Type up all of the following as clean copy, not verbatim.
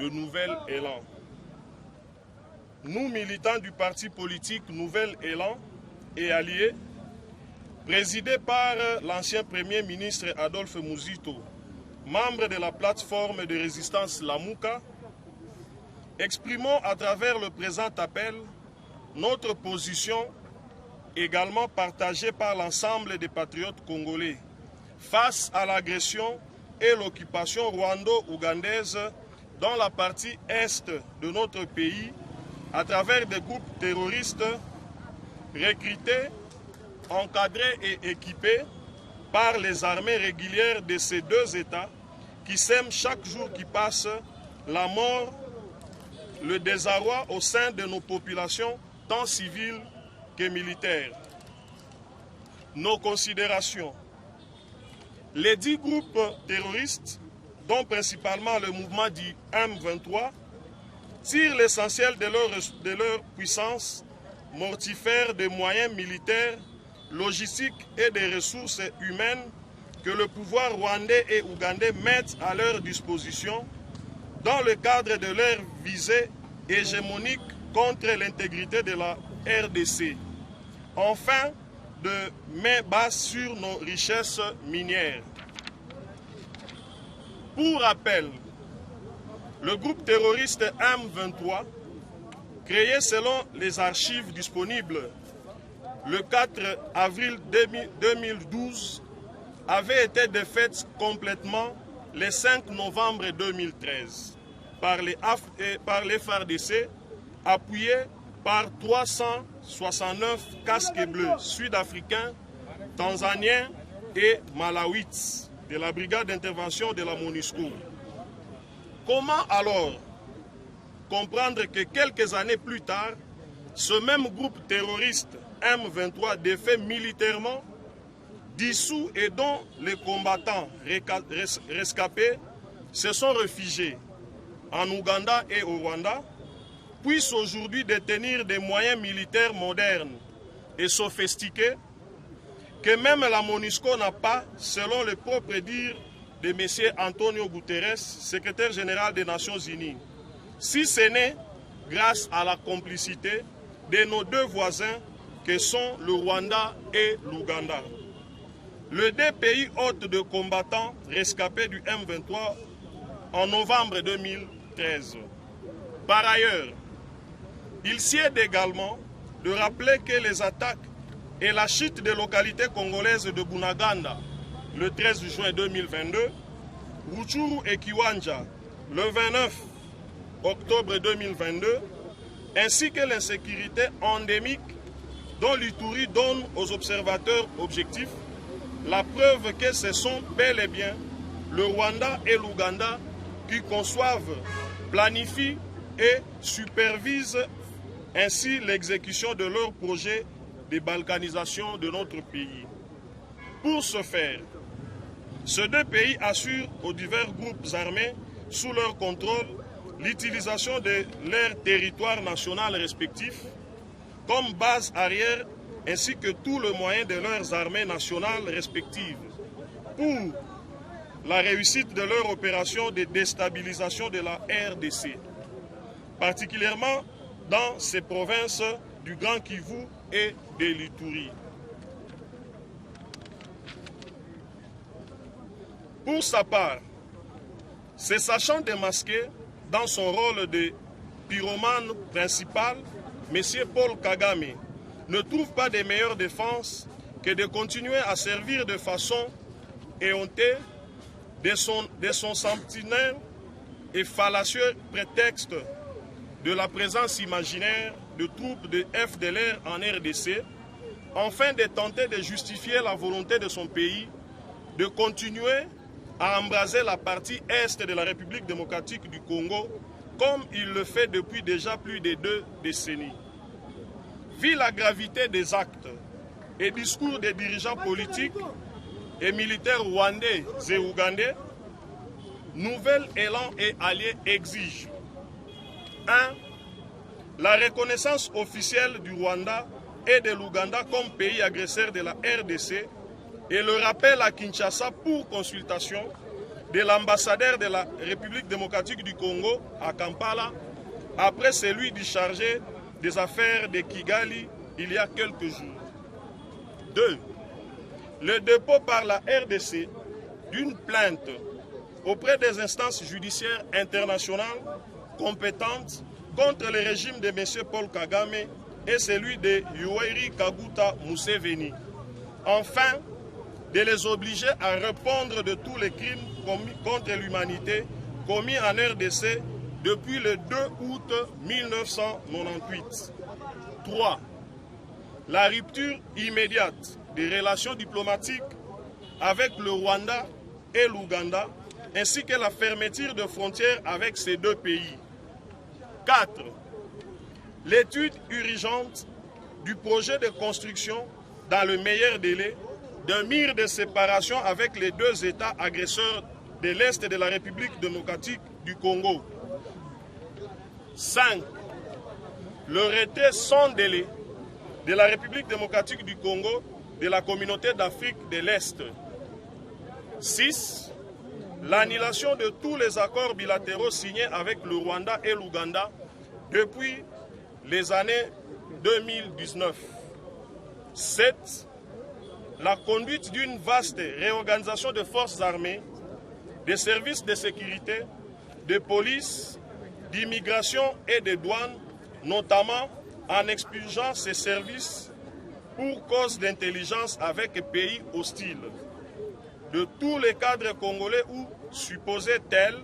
de Nouvel Élan. Nous, militants du parti politique Nouvel Élan et alliés, présidé par l'ancien Premier ministre Adolphe Muzito, membre de la plateforme de résistance Lamuka, exprimons à travers le présent appel notre position également partagée par l'ensemble des patriotes congolais face à l'agression et l'occupation rwando-ougandaise dans la partie est de notre pays à travers des groupes terroristes recrutés, encadrés et équipés par les armées régulières de ces deux États qui sèment chaque jour qui passe la mort, le désarroi au sein de nos populations, tant civiles que militaires. Nos considérations. Les 10 groupes terroristes, dont principalement le mouvement dit M23, tirent l'essentiel de leur puissance mortifère des moyens militaires, logistiques et des ressources humaines que le pouvoir rwandais et ougandais mettent à leur disposition dans le cadre de leur visée hégémonique contre l'intégrité de la RDC, enfin de main basse sur nos richesses minières. Pour rappel, le groupe terroriste M23, créé selon les archives disponibles le 4 avril 2012, avait été défaite complètement le 5 novembre 2013 par les FARDC, appuyés par 369 casques bleus sud-africains, tanzaniens et malawites de la brigade d'intervention de la MONUSCO. Comment alors comprendre que quelques années plus tard, ce même groupe terroriste M23 défait militairement, dissous et dont les combattants rescapés se sont réfugiés en Ouganda et au Rwanda, puisse aujourd'hui détenir des moyens militaires modernes et sophistiqués que même la MONUSCO n'a pas, selon les propres dires de M. Antonio Guterres, secrétaire général des Nations Unies, si ce n'est grâce à la complicité de nos deux voisins que sont le Rwanda et l'Ouganda. Les deux pays hôtes de combattants rescapés du M23 en novembre 2013. Par ailleurs, il sied également de rappeler que les attaques et la chute des localités congolaises de Bunaganda le 13 juin 2022, Rutshuru et Kiwanja le 29 octobre 2022, ainsi que l'insécurité endémique dont l'Ituri donne aux observateurs objectifs la preuve que ce sont bel et bien le Rwanda et l'Ouganda qui conçoivent, planifient et supervisent ainsi l'exécution de leur projet de balkanisation de notre pays. Pour ce faire, ces deux pays assurent aux divers groupes armés sous leur contrôle l'utilisation de leurs territoires nationaux respectifs comme base arrière ainsi que tout le moyen de leurs armées nationales respectives pour la réussite de leur opération de déstabilisation de la RDC, particulièrement dans ces provinces du Grand Kivu et de l'Ituri. Pour sa part, se sachant démasqué dans son rôle de pyromane principal, M. Paul Kagame ne trouve pas de meilleure défense que de continuer à servir de façon éhontée de son sentinelle et fallacieux prétexte de la présence imaginaire de troupes de FDLR en RDC, afin de tenter de justifier la volonté de son pays de continuer à embraser la partie est de la République démocratique du Congo, comme il le fait depuis déjà plus de 2 décennies. Vu la gravité des actes et discours des dirigeants politiques et militaires rwandais et ougandais, Nouvel Élan et alliés exigent 1. La reconnaissance officielle du Rwanda et de l'Ouganda comme pays agresseurs de la RDC et le rappel à Kinshasa pour consultation de l'ambassadeur de la République démocratique du Congo à Kampala, après celui du chargé des affaires de Kigali il y a quelques jours. 2. Le dépôt par la RDC d'une plainte auprès des instances judiciaires internationales compétentes contre le régime de M. Paul Kagame et celui de Yoweri Kaguta Museveni. Enfin, de les obliger à répondre de tous les crimes contre l'humanité commis en RDC depuis le 2 août 1998. 3. La rupture immédiate des relations diplomatiques avec le Rwanda et l'Ouganda, ainsi que la fermeture de frontières avec ces deux pays. 4. L'étude urgente du projet de construction, dans le meilleur délai, d'un mur de séparation avec les deux États agresseurs de l'Est de la République démocratique du Congo. 5. Le retrait sans délai de la République démocratique du Congo de la communauté d'Afrique de l'Est. 6. L'annulation de tous les accords bilatéraux signés avec le Rwanda et l'Ouganda depuis les années 2019. 7. La conduite d'une vaste réorganisation des forces armées, des services de sécurité, de police, d'immigration et de douane, notamment en expulsant ces services pour cause d'intelligence avec pays hostiles. De tous les cadres congolais ou supposés tels,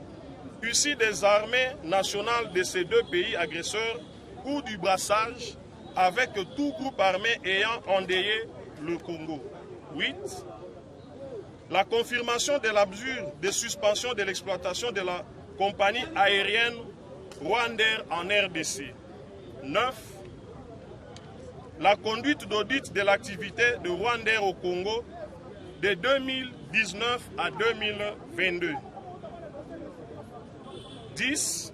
issus des armées nationales de ces deux pays agresseurs ou du brassage avec tout groupe armé ayant endeuillé le Congo. 8. La confirmation de la mesure de suspension de l'exploitation de la compagnie aérienne Rwandair en RDC. 9. La conduite d'audit de l'activité de Rwandair au Congo de 2019 à 2022. 10.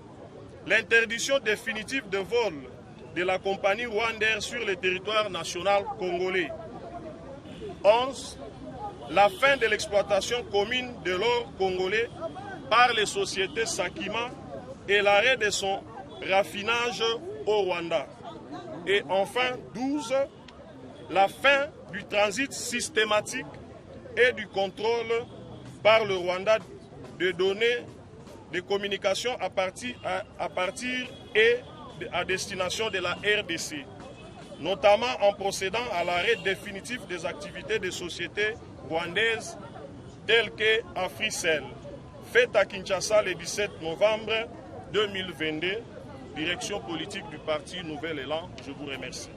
L'interdiction définitive de vol de la compagnie Rwandair sur le territoire national congolais. 11. La fin de l'exploitation commune de l'or congolais par les sociétés Sakima et l'arrêt de son raffinage au Rwanda. Et enfin, 12. La fin du transit systématique et du contrôle par le Rwanda de données de communication à partir et à destination de la RDC, notamment en procédant à l'arrêt définitif des activités des sociétés rwandaises telles qu'Africell, faite à Kinshasa le 17 novembre 2022, direction politique du parti Nouvel Élan. Je vous remercie.